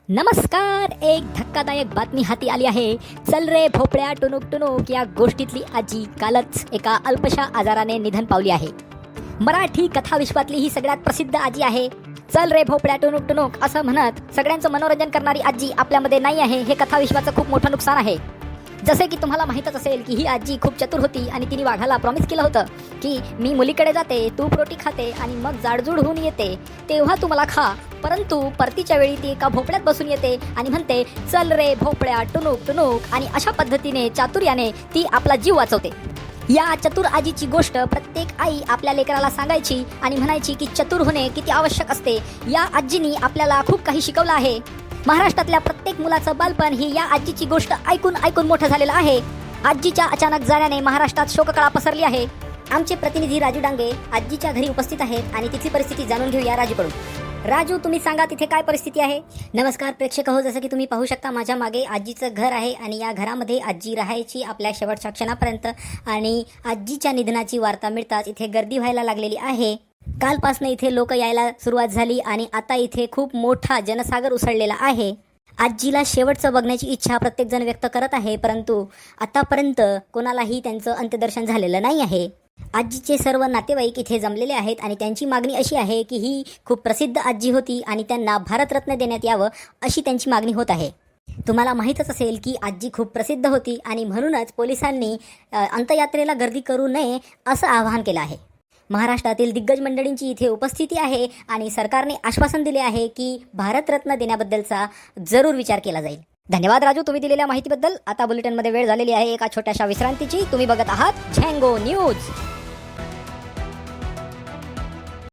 नमस्कार. एक धक्कादायक बातमी हाती आली आहे. चल रे भोपळ्या टुनुक टुनुक या गोष्टीतली आजी कालच एका अल्पशा आजाराने निधन पावली आहे. मराठी कथाविश्वातली ही सगळ्यात प्रसिद्ध आजी आहे. चल रे भोपळ्या टुनुक टुनुक असं म्हणत सगळ्यांचं मनोरंजन करणारी आजी आपल्यामध्ये नाही आहे, हे कथाविश्वाचं खूप मोठं नुकसान आहे. जसे की तुम्हाला माहीतच असेल की ही आजी खूप चतुर होती आणि तिने वाघाला प्रॉमिस केलं होतं की मी मुलीकडे जाते, तू रोटी खाते आणि मग जाडजूड होऊन येते, तेव्हा तू मला खा. परंतु परतीच्या वेळी ती एका भोपळ्यात बसून येते आणि म्हणते चल रे भोपळ्या टुनुक टुनुक, आणि अशा पद्धतीने चातुर्याने ती आपला जीव वाचवते. या चतुर आजीची गोष्ट प्रत्येक आई आपल्या लेकराला सांगायची आणि म्हणायची की चतुर होणे किती आवश्यक असते. या आजीनी आपल्याला खूप काही शिकवलं आहे. महाराष्ट्रातल्या प्रत्येक मुलाचं बालपण ही या आजीची गोष्ट ऐकून ऐकून मोठं झालेलं आहे. आजीच्या अचानक जाण्याने महाराष्ट्रात शोककळा पसरली आहे. आमचे प्रतिनिधी राजू डांगे आजीच्या घरी उपस्थित आहेत आणि तिथली परिस्थिती जाणून घेऊया राजूकडून. राजू, तुम्ही सांगा तिथे काय परिस्थिती आहे. नमस्कार प्रेक्षक हो, जसं की तुम्ही पाहू शकता माझ्या मागे आजीचं घर आहे आणि या घरामध्ये आजी राहायची आपल्या शेवटच्या क्षणापर्यंत. आणि आजीच्या निधनाची वार्ता मिळताच इथे गर्दी व्हायला लागलेली आहे. कालपासून इथे लोक यायला सुरुवात झाली आणि आता इथे खूप मोठा जनसागर उसळलेला आहे. आजीला शेवटचं बघण्याची इच्छा प्रत्येकजण व्यक्त करत आहे, परंतु आतापर्यंत कोणालाही त्यांचं अंत्यदर्शन झालेलं नाही आहे. आजीचे सर्व नातेवाईक इथे जमलेले आहेत आणि त्यांची मागणी अशी आहे की ही खूप प्रसिद्ध आजी होती आणि त्यांना भारतरत्न देण्यात यावं अशी त्यांची मागणी होत आहे. तुम्हाला माहीतच असेल की आजी खूप प्रसिद्ध होती आणि म्हणूनच पोलिसांनी अंत्ययात्रेला गर्दी करू नये असं आवाहन केलं आहे. महाराष्ट्रातील दिग्गज मंडळींची इथे उपस्थिती आहे आणि सरकारने आश्वासन दिले आहे की भारतरत्न देण्याबद्दलचा जरूर विचार केला जाईल. धन्यवाद राजू, तुम्ही दिलेल्या माहितीबद्दल. आता बुलेटिनमध्ये वेळ झालेली आहे एका छोट्याशा विश्रांतीची. तुम्ही बघत आहात झँगो न्यूज.